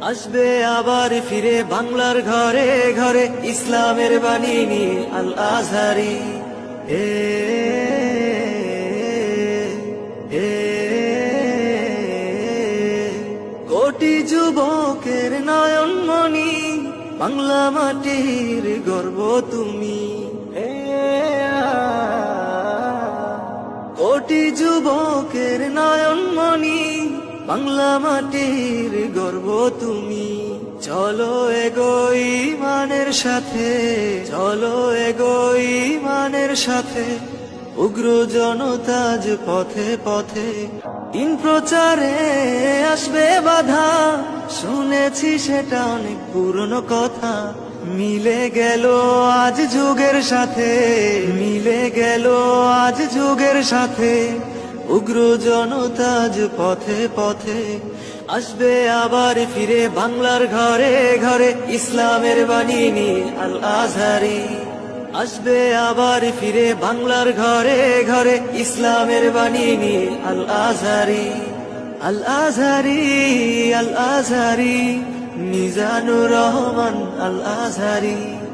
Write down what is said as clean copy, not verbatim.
আসবে আবার ফিরে বাংলার ঘরে ঘরে ইসলামের বাণী নিয়ে আল আজহারি। এ এ কোটি যুবকের নয়নমণি, বাংলা মাটির গর্ব তুমি। কোটি যুবকের নয়নমণি, বাংলা মাটির গর্ব তুমি। চলো এগোই মানের সাথে, চলো এগোই মানের সাথে, উগ্র জনতাজ পথে পথে। দিন প্রচারে আসবে বাধা, শুনেছি সেটা অনেক পুরনো কথা। মিলে গেল আজ যুগের সাথে, মিলে গেল আজ যুগের সাথে, উগ্র জনতাজ পথে পথে। আসবে আবার ফিরে বাংলার ঘরে ঘরে ইসলামের বাণী নিয়ে আল আজহারি। আসবে আবার ফিরে বাংলার ঘরে ঘরে ইসলামের বাণী নিয়ে আল আজহারি। আল আজহারি, আল আজহারি, মিজানুর রহমান আল আজহারি।